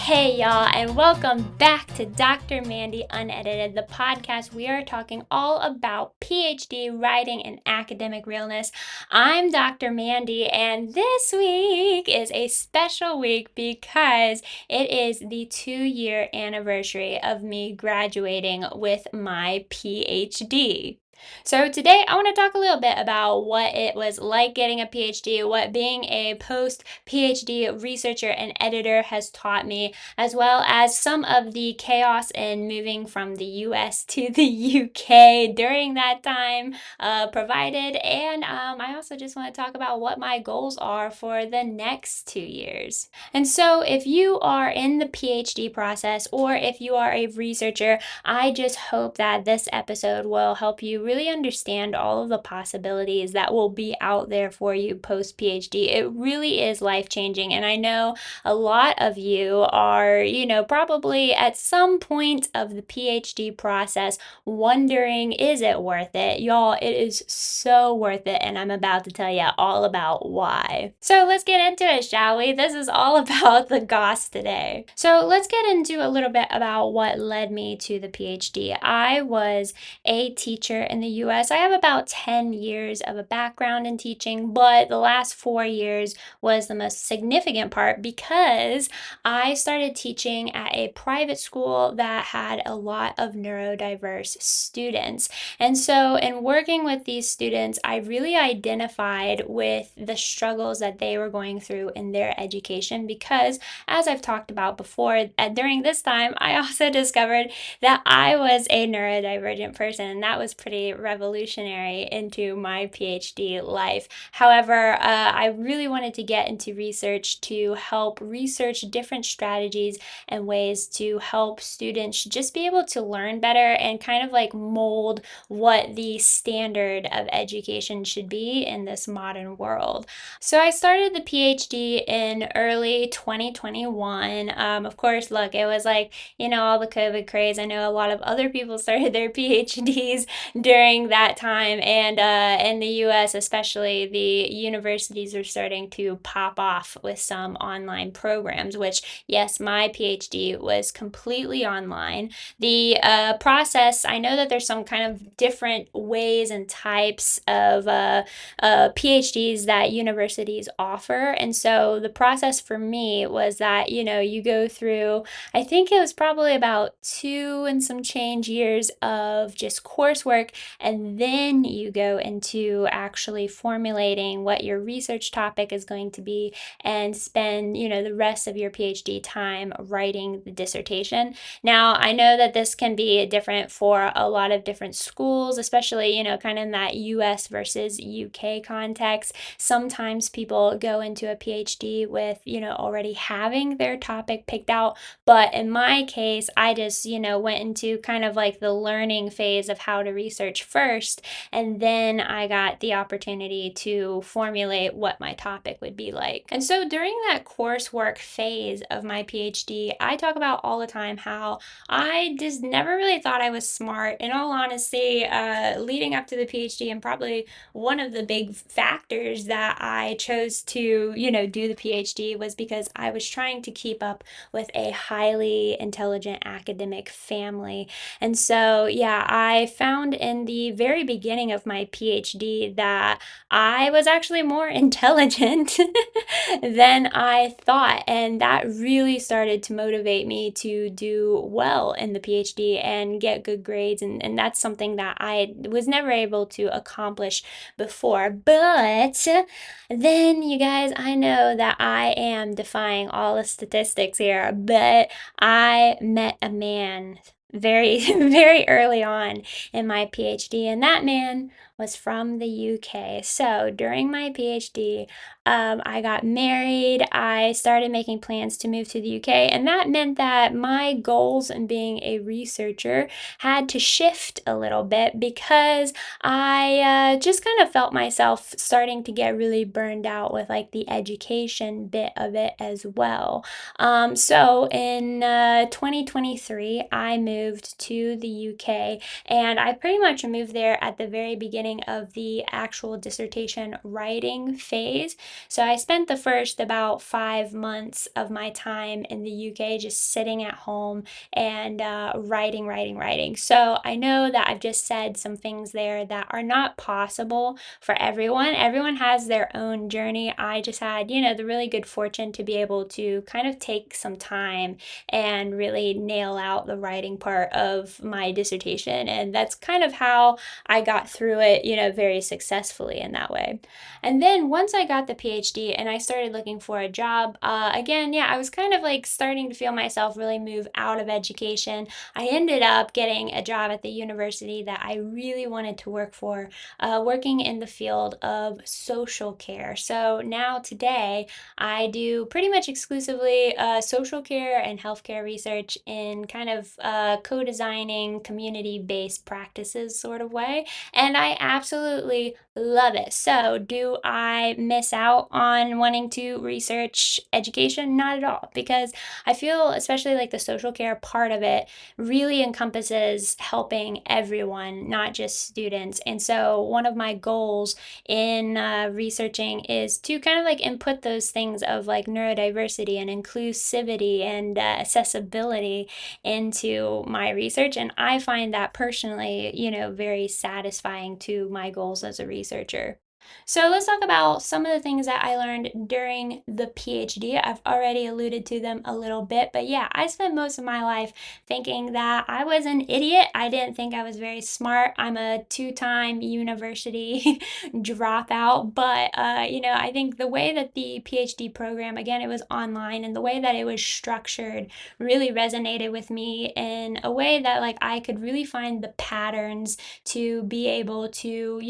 Hey y'all, and welcome back to Dr. Mandy Unedited, the podcast. We are talking all about PhD writing and academic realness. I'm Dr. Mandy, and this week is a special week because it is the 2-year anniversary of me graduating with my PhD. So today I want to talk a little bit about what it was like getting a PhD, what being a post-PhD researcher and editor has taught me, as well as some of the chaos in moving from the US to the UK during that time provided. And I also just want to talk about what my goals are for the next 2 years. And so if you are in the PhD process or if you are a researcher, I just hope that this episode will help you really understand all of the possibilities that will be out there for you post PhD. It really is life-changing, and I know a lot of you are, probably at some point of the PhD process wondering, is it worth it? Y'all, it is so worth it, and I'm about to tell you all about why. So let's get into it, shall we? This is all about the goss today. So let's get into a little bit about what led me to the PhD. I was a teacher in the US. I have about 10 years of a background in teaching, but the last 4 years was the most significant part because I started teaching at a private school that had a lot of neurodiverse students. And so, in working with these students, I really identified with the struggles that they were going through in their education because, as I've talked about before, during this time, I also discovered that I was a neurodivergent person, and that was pretty revolutionary into my PhD life. However, I really wanted to get into research to help research different strategies and ways to help students just be able to learn better and kind of like mold what the standard of education should be in this modern world. So I started the PhD in early 2021. Of course, look, it was like, all the COVID craze. I know a lot of other people started their PhDs during that time, and in the US especially, the universities are starting to pop off with some online programs, which, yes, my PhD was completely online. The process, I know that there's some kind of different ways and types of PhDs that universities offer. And so the process for me was that, you go through, I think it was probably about 2 and some change years of just coursework, and then you go into actually formulating what your research topic is going to be and spend, the rest of your PhD time writing the dissertation. Now, I know that this can be different for a lot of different schools, especially, kind of in that US versus UK context. Sometimes people go into a PhD with, already having their topic picked out. But in my case, I just, went into kind of like the learning phase of how to research first. And then I got the opportunity to formulate what my topic would be like. And so during that coursework phase of my PhD, I talk about all the time how I just never really thought I was smart. In all honesty, leading up to the PhD, and probably one of the big factors that I chose to, do the PhD was because I was trying to keep up with a highly intelligent academic family. And so, yeah, I found in the very beginning of my PhD that I was actually more intelligent than I thought. And that really started to motivate me to do well in the PhD and get good grades. And that's something that I was never able to accomplish before. But then, you guys, I know that I am defying all the statistics here, but I met a man very, very early on in my PhD, and that man was from the UK. So during my PhD, I got married. I started making plans to move to the UK, and that meant that my goals in being a researcher had to shift a little bit because I just kind of felt myself starting to get really burned out with like the education bit of it as well. So in 2023, I moved to the UK, and I pretty much moved there at the very beginning beginning of the actual dissertation writing phase. So I spent the first about 5 months of my time in the UK just sitting at home and writing. So I know that I've just said some things there that are not possible for everyone. Everyone has their own journey. I just had, the really good fortune to be able to kind of take some time and really nail out the writing part of my dissertation. And that's kind of how I got through it, very successfully in that way. And then once I got the PhD and I started looking for a job, again, yeah, I was kind of like starting to feel myself really move out of education. I ended up getting a job at the university that I really wanted to work for, working in the field of social care. So now today, I do pretty much exclusively social care and healthcare research in kind of co-designing community-based practices sort of way. And I absolutely love it. So, do I miss out on wanting to research education? Not at all, because I feel, especially like the social care part of it, really encompasses helping everyone, not just students. And so, one of my goals in researching is to kind of like input those things of like neurodiversity and inclusivity and accessibility into my research. And I find that personally, very satisfying to my goals as a researcher. So let's talk about some of the things that I learned during the PhD. I've already alluded to them a little bit, but yeah, I spent most of my life thinking that I was an idiot. I didn't think I was very smart. I'm a two-time university dropout, but I think the way that the PhD program, again, it was online, and the way that it was structured really resonated with me in a way that like I could really find the patterns to be able to,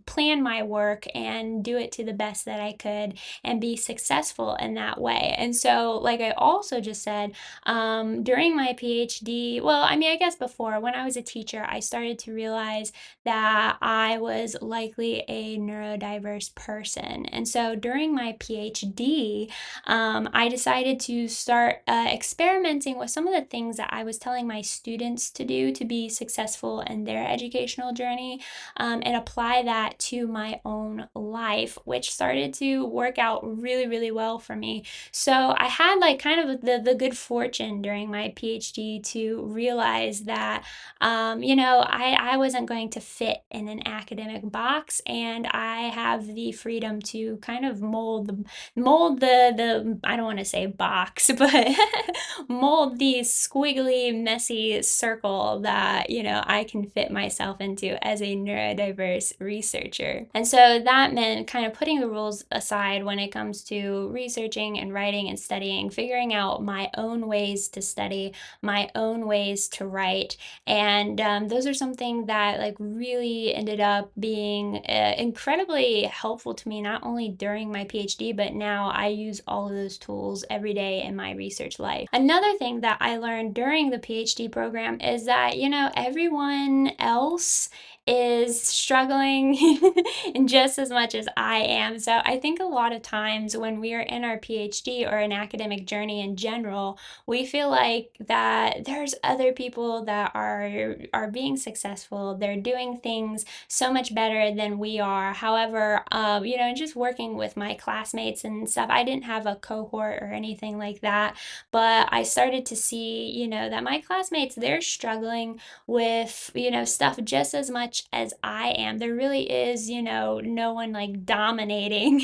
plan my work and do it to the best that I could and be successful in that way. And so, like I also just said, during my PhD, well, I mean, I guess before when I was a teacher, I started to realize that I was likely a neurodiverse person. And so during my PhD, I decided to start experimenting with some of the things that I was telling my students to do to be successful in their educational journey, and apply that to my own life, which started to work out really, really well for me. So I had like kind of the good fortune during my PhD to realize that, I wasn't going to fit in an academic box, and I have the freedom to kind of mold the I don't want to say box, but mold the squiggly, messy circle that, I can fit myself into as a neurodiverse researcher. And so that meant kind of putting the rules aside when it comes to researching and writing and studying, figuring out my own ways to study, my own ways to write. And those are something that like really ended up being incredibly helpful to me, not only during my PhD, but now I use all of those tools every day in my research life. Another thing that I learned during the PhD program is that, everyone else is struggling just as much as I am. So I think a lot of times when we are in our PhD or an academic journey in general, we feel like that there's other people that are being successful. They're doing things so much better than we are. However, just working with my classmates and stuff, I didn't have a cohort or anything like that, but I started to see, that my classmates, they're struggling with, stuff just as much as I am. There really is, no one like dominating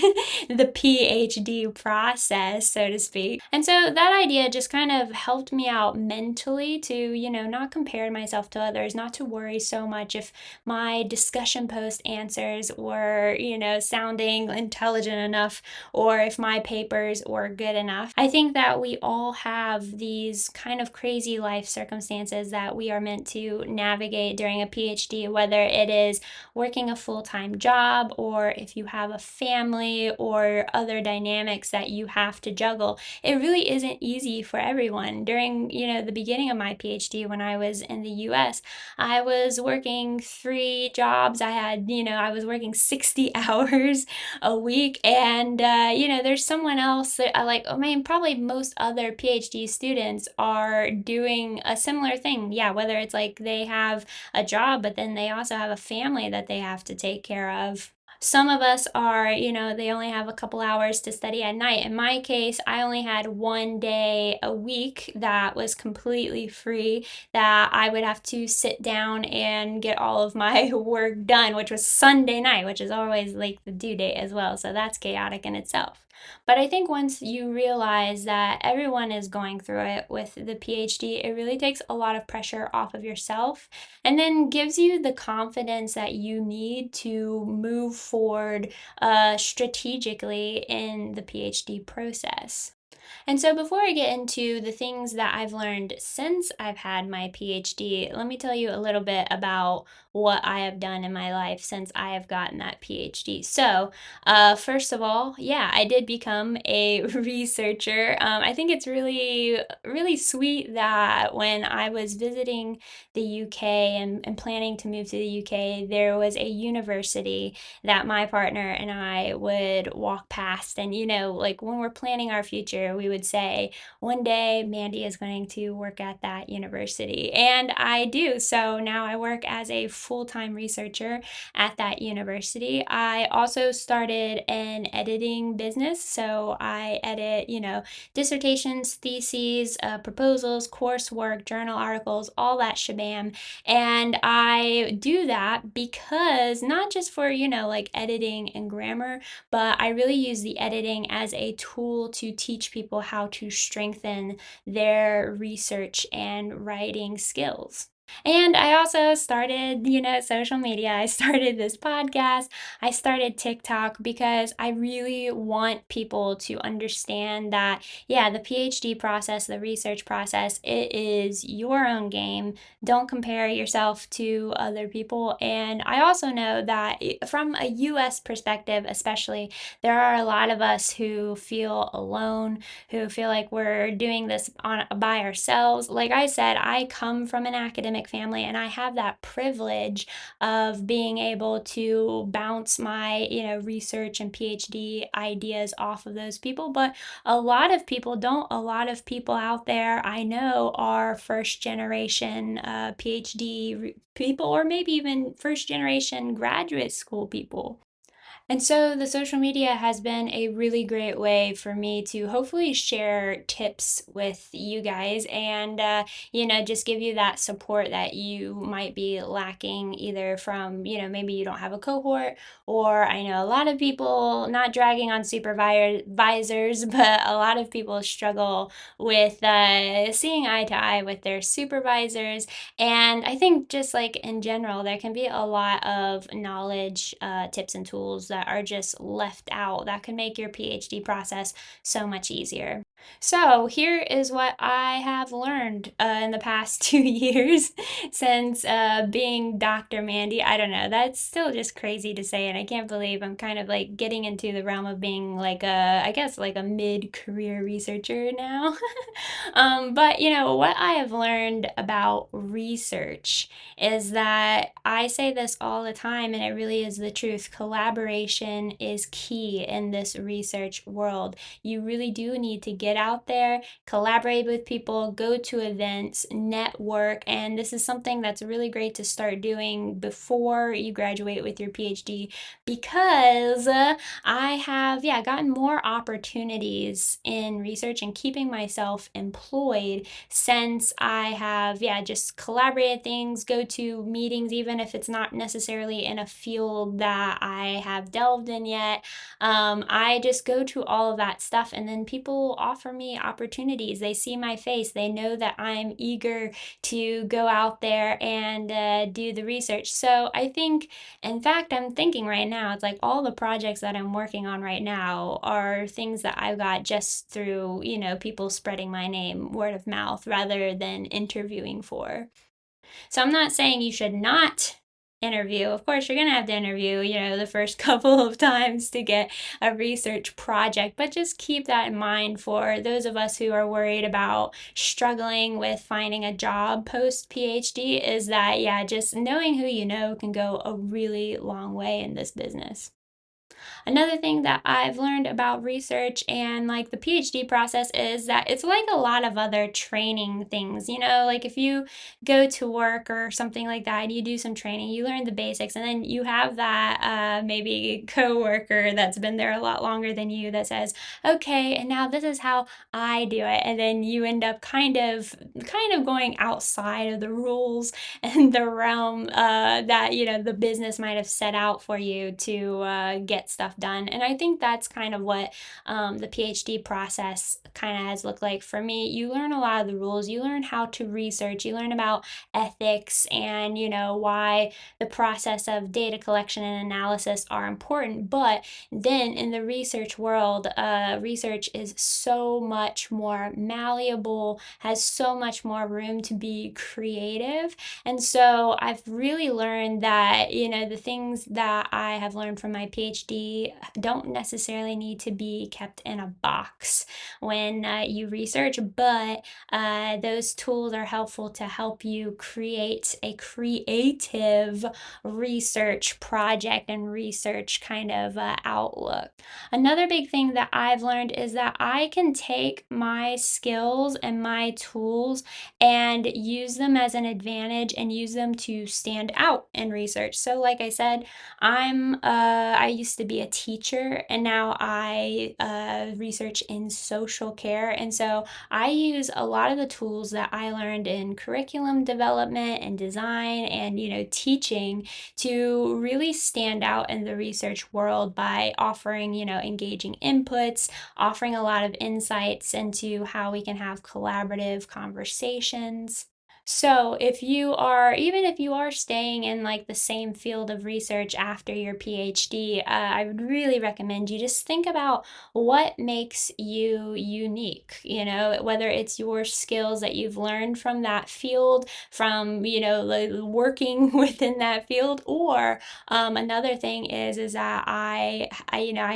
the PhD process, so to speak. And so that idea just kind of helped me out mentally to, not compare myself to others, not to worry so much if my discussion post answers were, sounding intelligent enough, or if my papers were good enough. I think that we all have these kind of crazy life circumstances that we are meant to navigate during a PhD, whether it is working a full-time job, or if you have a family or other dynamics that you have to juggle. It really isn't easy for everyone. During, the beginning of my PhD when I was in the US, I was working 3 jobs. I was working 60 hours a week. And, there's someone else that I mean, probably most other PhD students are doing a similar thing. Yeah, whether it's like they have a job, but then they also also have a family that they have to take care of. Some of us are, they only have a couple hours to study at night. In my case, I only had 1 day a week that was completely free, that I would have to sit down and get all of my work done, which was Sunday night, which is always like the due date as well. So that's chaotic in itself. But I think once you realize that everyone is going through it with the PhD, it really takes a lot of pressure off of yourself and then gives you the confidence that you need to move forward strategically in the PhD process. And so, before I get into the things that I've learned since I've had my PhD, let me tell you a little bit about what I have done in my life since I have gotten that PhD. So, first of all, yeah, I did become a researcher. I think it's really, really sweet that when I was visiting the UK and planning to move to the UK, there was a university that my partner and I would walk past. And, like when we're planning our future, we would say, one day Mandy is going to work at that university. And I do. So now I work as a full time researcher at that university. I also started an editing business. So I edit, dissertations, theses, proposals, coursework, journal articles, all that shabam. And I do that because not just for, like editing and grammar, but I really use the editing as a tool to teach people how to strengthen their research and writing skills. And I also started, social media. I started this podcast. I started TikTok because I really want people to understand that, yeah, the PhD process, the research process, it is your own game. Don't compare yourself to other people. And I also know that from a US perspective, especially, there are a lot of us who feel alone, who feel like we're doing this by ourselves. Like I said, I come from an academic family and I have that privilege of being able to bounce my, research and PhD ideas off of those people. But a lot of people don't. A lot of people out there I know are first generation PhD people, or maybe even first generation graduate school people. And so the social media has been a really great way for me to hopefully share tips with you guys and, just give you that support that you might be lacking either from, maybe you don't have a cohort, or I know a lot of people, not dragging on supervisors, but a lot of people struggle with seeing eye to eye with their supervisors. And I think just like in general, there can be a lot of knowledge, tips, and tools that are just left out that can make your PhD process so much easier. So, here is what I have learned in the past 2 years since being Dr. Mandy. I don't know, that's still just crazy to say, and I can't believe I'm kind of like getting into the realm of being like I guess, like a mid career researcher now. But what I have learned about research is that I say this all the time, and it really is the truth. Collaboration is key in this research world. You really do need to get out there, collaborate with people, go to events, network, and this is something that's really great to start doing before you graduate with your PhD because I have, yeah, gotten more opportunities in research and keeping myself employed since I have, yeah, just collaborated things, go to meetings, even if it's not necessarily in a field that I have delved in yet. I just go to all of that stuff, and then people offer me opportunities. They see my face, they know that I'm eager to go out there and do the research. So I think, in fact, I'm thinking right now, it's like all the projects that I'm working on right now are things that I've got just through, people spreading my name word of mouth rather than interviewing for. So I'm not saying you should not interview. Of course, you're going to have to interview, the first couple of times to get a research project, but just keep that in mind for those of us who are worried about struggling with finding a job post PhD is that, yeah, just knowing who you know can go a really long way in this business. Another thing that I've learned about research and like the PhD process is that it's like a lot of other training things. Like if you go to work or something like that and you do some training, you learn the basics, and then you have that maybe coworker that's been there a lot longer than you that says, "Okay, and now this is how I do it," and then you end up kind of going outside of the rules and the realm that the business might have set out for you to get stuff done. And I think that's kind of what the PhD process kind of has looked like for me. You learn a lot of the rules, you learn how to research, you learn about ethics, and why the process of data collection and analysis are important. But then in the research world, research is so much more malleable, has so much more room to be creative, and so I've really learned that, the things that I have learned from my PhD don't necessarily need to be kept in a box when you research, but those tools are helpful to help you create a creative research project and research kind of outlook. Another big thing that I've learned is that I can take my skills and my tools and use them as an advantage and use them to stand out in research. So like I said, I used to be a teacher, and now I research in social care. And so I use a lot of the tools that I learned in curriculum development and design and teaching to really stand out in the research world by offering engaging inputs, offering a lot of insights into how we can have collaborative conversations. So, even if you are staying in like the same field of research after your PhD, I would really recommend you just think about what makes you unique, whether it's your skills that you've learned from that field, from, like working within that field, or another thing is that I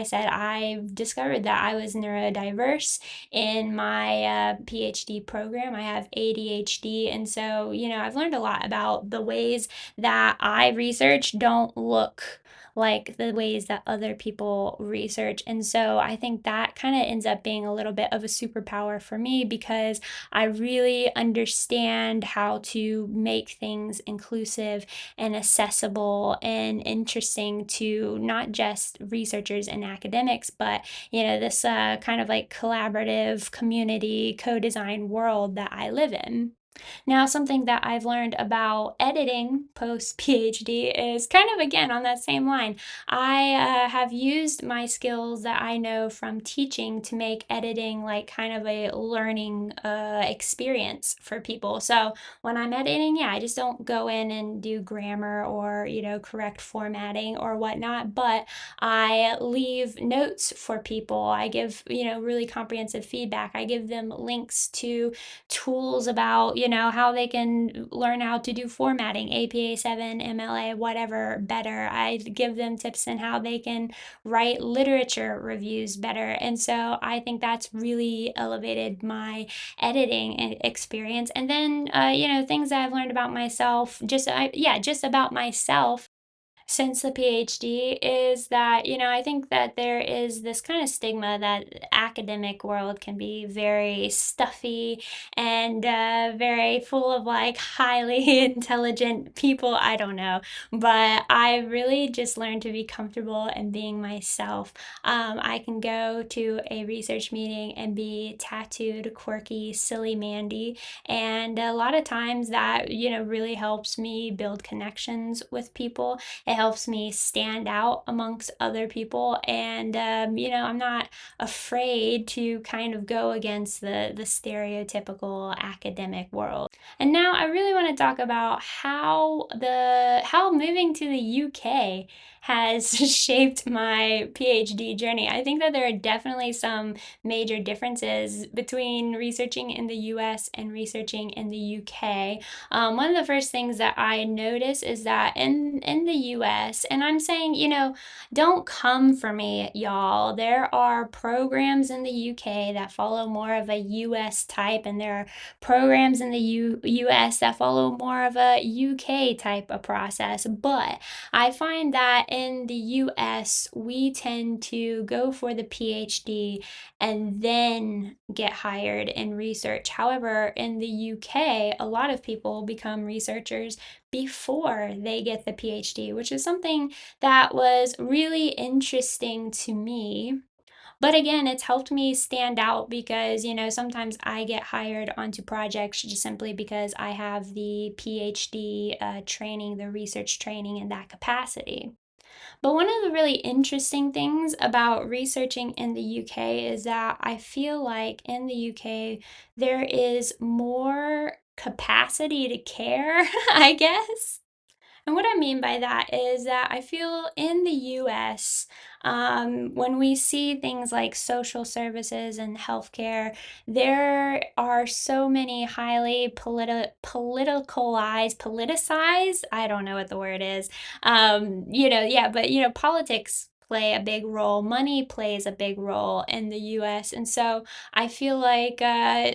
said I discovered that I was neurodiverse in my PhD program. I have ADHD, and so I've learned a lot about the ways that I research don't look like the ways that other people research. And so I think that kind of ends up being a little bit of a superpower for me because I really understand how to make things inclusive and accessible and interesting to not just researchers and academics, but this kind of like collaborative community co-design world that I live in. Now, something that I've learned about editing post PhD is kind of again on that same line. I have used my skills that I know from teaching to make editing like kind of a learning experience for people. So when I'm editing, yeah, I just don't go in and do grammar or, correct formatting or whatnot, but I leave notes for people. I give, really comprehensive feedback. I give them links to tools about, how they can learn how to do formatting, APA 7, MLA, whatever better. I give them tips on how they can write literature reviews better. And so I think that's really elevated my editing experience. And then, things that I've learned about myself, just about myself since the PhD is that, I think that there is this kind of stigma that academic world can be very stuffy and very full of like highly intelligent people. I don't know, but I really just learned to be comfortable in being myself. I can go to a research meeting and be tattooed, quirky, silly Mandy, and a lot of times that, really helps me build connections with people. It helps me stand out amongst other people, and I'm not afraid to kind of go against the stereotypical academic world. And now I really want to talk about how moving to the UK has shaped my PhD journey. I think that there are definitely some major differences between researching in the US and researching in the UK. One of the first things that I notice is that in the US. And I'm saying, don't come for me, y'all. There are programs in the UK that follow more of a US type, and there are programs in the US that follow more of a UK type of process. But I find that in the US, we tend to go for the PhD and then get hired in research. However, in the UK, a lot of people become researchers before they get the PhD, which is something that was really interesting to me. But again, it's helped me stand out because, sometimes I get hired onto projects just simply because I have the PhD training, the research training in that capacity. But one of the really interesting things about researching in the UK is that I feel like in the UK, there is more capacity to care, I guess. And what I mean by that is that I feel in the US, when we see things like social services and healthcare, there are so many highly politicized, I don't know what the word is. Yeah, but politics play a big role. Money plays a big role in the US. And so I feel like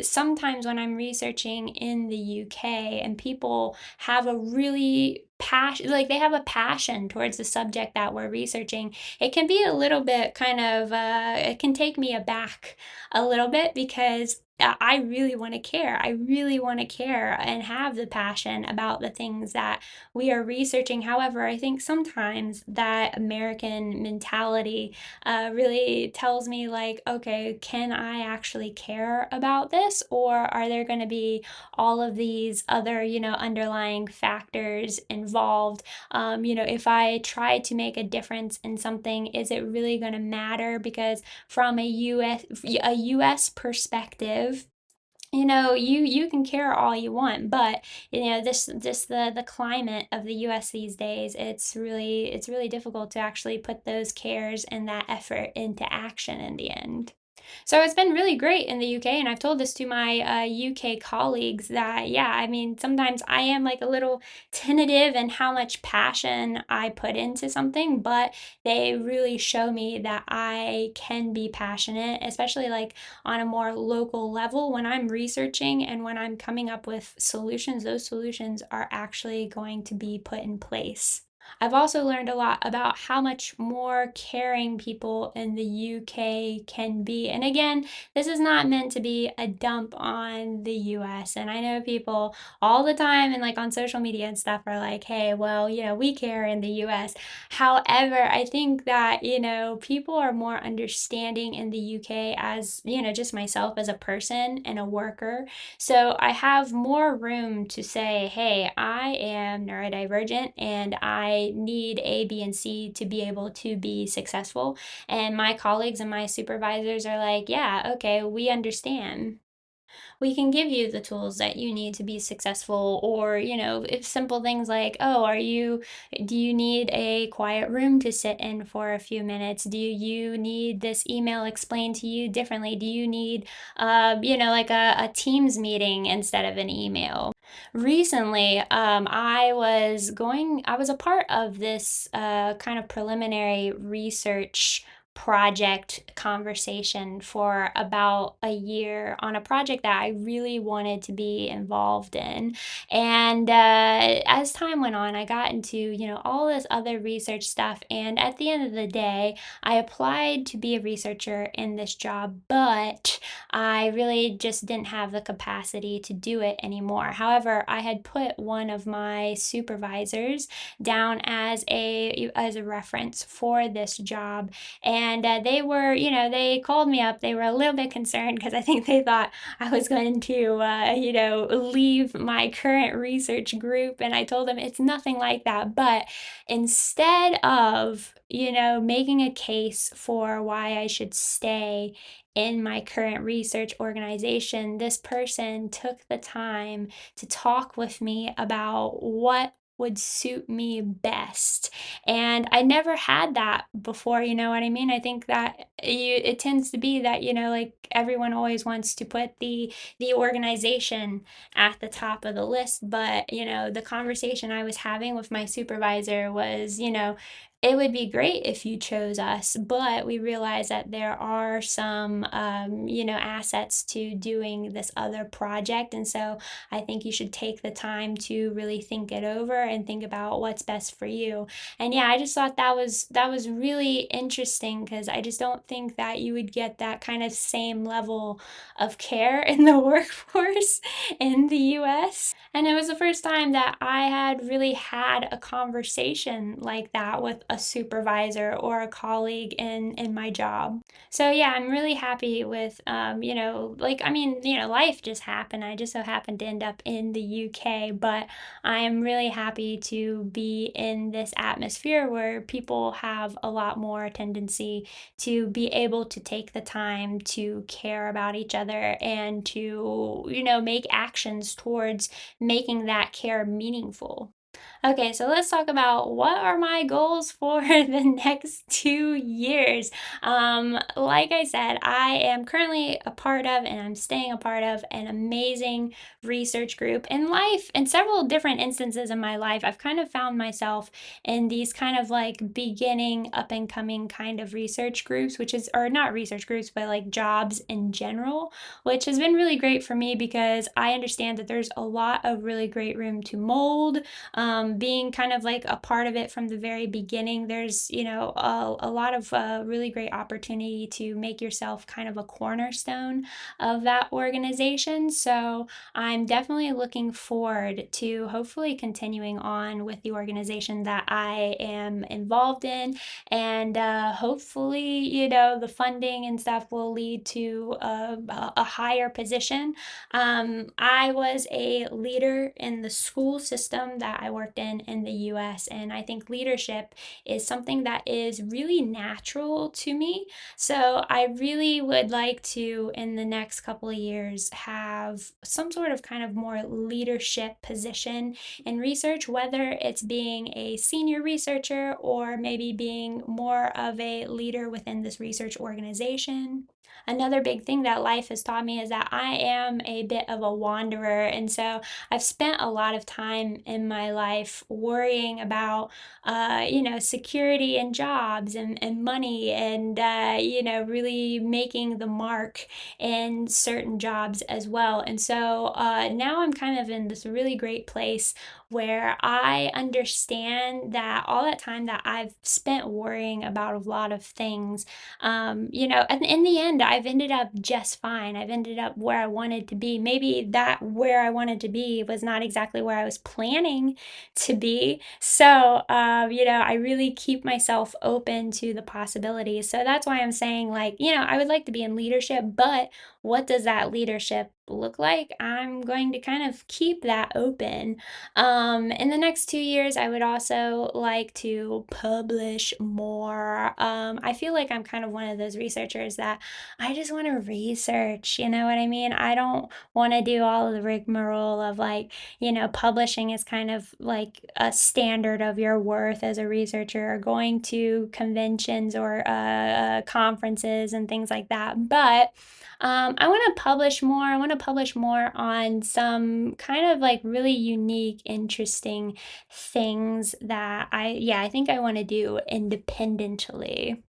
sometimes when I'm researching in the UK and people have a really passion, like they have a passion towards the subject that we're researching, it can be a little bit kind of, it can take me aback a little bit because I really want to care. I really want to care and have the passion about the things that we are researching. However, I think sometimes that American mentality really tells me, like, okay, can I actually care about this? Or are there going to be all of these other, underlying factors involved? If I try to make a difference in something, is it really going to matter? Because from a US perspective, you can care all you want, but this just the climate of the US these days, it's really difficult to actually put those cares and that effort into action in the end. So it's been really great in the UK, and I've told this to my UK colleagues that, yeah, I mean, sometimes I am like a little tentative in how much passion I put into something, but they really show me that I can be passionate, especially like on a more local level when I'm researching and when I'm coming up with solutions. Those solutions are actually going to be put in place. I've also learned a lot about how much more caring people in the UK can be. And again, this is not meant to be a dump on the US. And I know people all the time and like on social media and stuff are like, hey, well, we care in the US. However, I think that, people are more understanding in the UK as, just myself as a person and a worker. So I have more room to say, hey, I am neurodivergent and I need A, B, and C to be able to be successful. And my colleagues and my supervisors are like, yeah, okay, we understand. We can give you the tools that you need to be successful. Or if simple things like, oh, do you need a quiet room to sit in for a few minutes? Do you need this email explained to you differently? Do you need like a Teams meeting instead of an email? Recently, I was a part of this kind of preliminary research project conversation for about a year on a project that I really wanted to be involved in. And as time went on, I got into, all this other research stuff. And at the end of the day, I applied to be a researcher in this job, but I really just didn't have the capacity to do it anymore. However, I had put one of my supervisors down as a reference for this job, and they called me up. They were a little bit concerned because I think they thought I was going to, leave my current research group. And I told them it's nothing like that. But instead of, making a case for why I should stay in my current research organization, this person took the time to talk with me about what would suit me best. And I never had that before, you know what I mean? I think that it tends to be that, like everyone always wants to put the organization at the top of the list, but the conversation I was having with my supervisor was, it would be great if you chose us, but we realize that there are some, assets to doing this other project. And so I think you should take the time to really think it over and think about what's best for you. And yeah, I just thought that was really interesting because I just don't think that you would get that kind of same level of care in the workforce in the US. And it was the first time that I had really had a conversation like that with a supervisor or a colleague in my job. So yeah, I'm really happy with like I mean, life just happened. I just so happened to end up in the UK, but I am really happy to be in this atmosphere where people have a lot more tendency to be able to take the time to care about each other and to, make actions towards making that care meaningful. Okay, so let's talk about what are my goals for the next 2 years. Like I said, I am currently a part of and I'm staying a part of an amazing research group in life. In several different instances in my life, I've kind of found myself in these kind of like beginning, up and coming kind of research groups, which is, or not research groups, but like jobs in general, which has been really great for me because I understand that there's a lot of really great room to mold. Being kind of like a part of it from the very beginning, there's, a lot of really great opportunity to make yourself kind of a cornerstone of that organization. So I'm definitely looking forward to hopefully continuing on with the organization that I am involved in. And hopefully, the funding and stuff will lead to a higher position. I was a leader in the school system that I worked in the US, and I think leadership is something that is really natural to me. So I really would like to, in the next couple of years, have some sort of kind of more leadership position in research, whether it's being a senior researcher or maybe being more of a leader within this research organization. Another big thing that life has taught me is that I am a bit of a wanderer. And so I've spent a lot of time in my life worrying about, security and jobs and money and, really making the mark in certain jobs as well. And so now I'm kind of in this really great place where I understand that all that time that I've spent worrying about a lot of things, and in the end, I've ended up just fine. I've ended up where I wanted to be. Maybe that where I wanted to be was not exactly where I was planning to be. So, I really keep myself open to the possibilities. So that's why I'm saying, like, I would like to be in leadership, but what does that leadership look like? I'm going to kind of keep that open. In the next 2 years, I would also like to publish more. I feel like I'm kind of one of those researchers that I just want to research, you know what I mean? I don't want to do all of the rigmarole of like, publishing is kind of like a standard of your worth as a researcher, or going to conventions or conferences and things like that. But I want to publish more. I want to publish more on some kind of like really unique, interesting things that I think I want to do independently.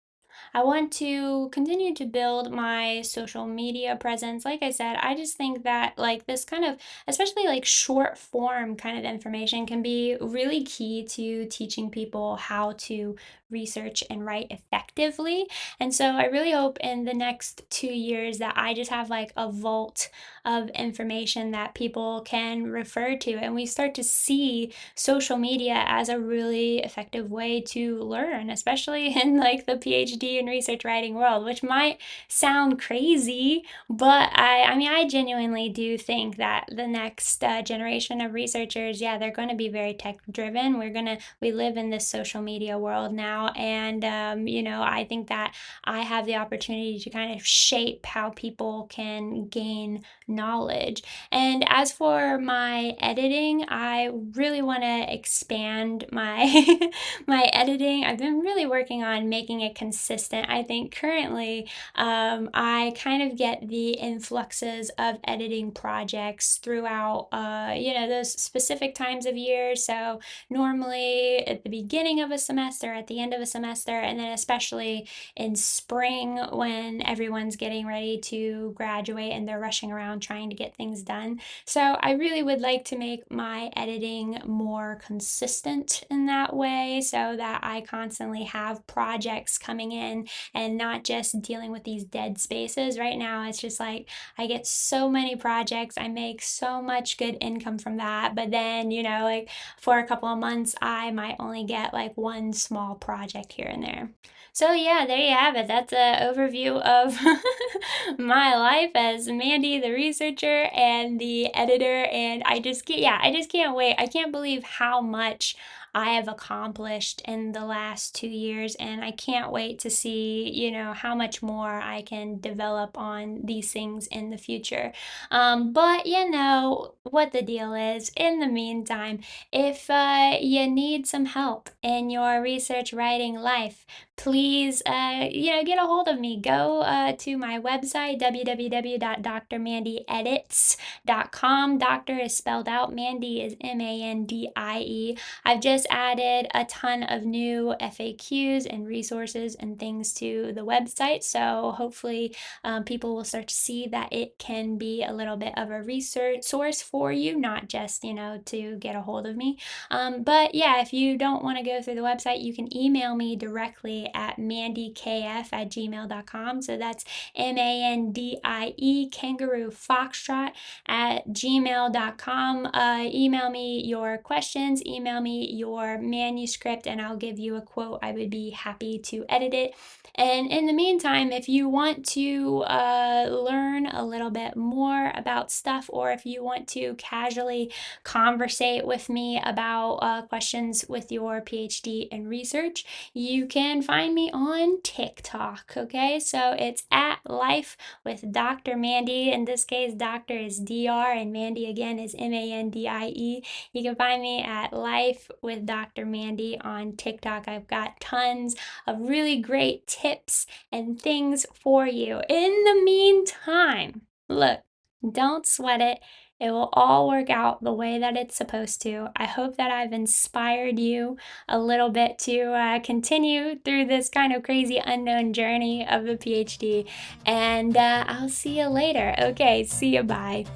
I want to continue to build my social media presence. Like I said, I just think that like this kind of, especially like short form kind of information can be really key to teaching people how to research and write effectively. And so I really hope in the next 2 years that I just have like a vault of information that people can refer to, and we start to see social media as a really effective way to learn, especially in like the PhD PhD and research writing world, which might sound crazy, but I genuinely do think that the next generation of researchers, yeah, they're going to be very tech driven. We live in this social media world now, and I think that I have the opportunity to kind of shape how people can gain knowledge. And as for my editing, I really want to expand my my editing. I've been really working on making it consistent. I think currently I kind of get the influxes of editing projects throughout, those specific times of year. So normally at the beginning of a semester, at the end of a semester, and then especially in spring when everyone's getting ready to graduate and they're rushing around trying to get things done. So I really would like to make my editing more consistent in that way so that I constantly have projects coming in and not just dealing with these dead spaces. Right now, it's just like I get so many projects, I make so much good income from that, but then, like for a couple of months, I might only get like one small project here and there. So yeah, there you have it. That's an overview of my life as Mandy, the researcher and the editor. And I just can't wait. I can't believe how much I have accomplished in the last 2 years, and I can't wait to see, how much more I can develop on these things in the future. But you know what the deal is. In the meantime, if you need some help in your research writing life, please, get a hold of me. Go to my website, www.drmandyedits.com. Doctor is spelled out. Mandy is Mandie. I've just added a ton of new FAQs and resources and things to the website. So hopefully people will start to see that it can be a little bit of a research source for you, not just, to get a hold of me. But yeah, if you don't want to go through the website, you can email me directly at mandykf@gmail.com. So that's MANDIE kangaroo foxtrot at gmail.com. Email me your questions, email me your manuscript, and I'll give you a quote. I would be happy to edit it. And in the meantime, if you want to learn a little bit more about stuff, or if you want to casually conversate with me about questions with your PhD in research, you can find me on TikTok. Okay, so it's at Life with Dr. Mandy. In this case, Doctor is DR and Mandy again is MANDIE. You can find me at Life with Dr. Mandy on TikTok. I've got tons of really great tips and things for you. In the meantime, look, don't sweat it. It will all work out the way that it's supposed to. I hope that I've inspired you a little bit to continue through this kind of crazy unknown journey of the PhD. And I'll see you later. Okay, see you. Bye.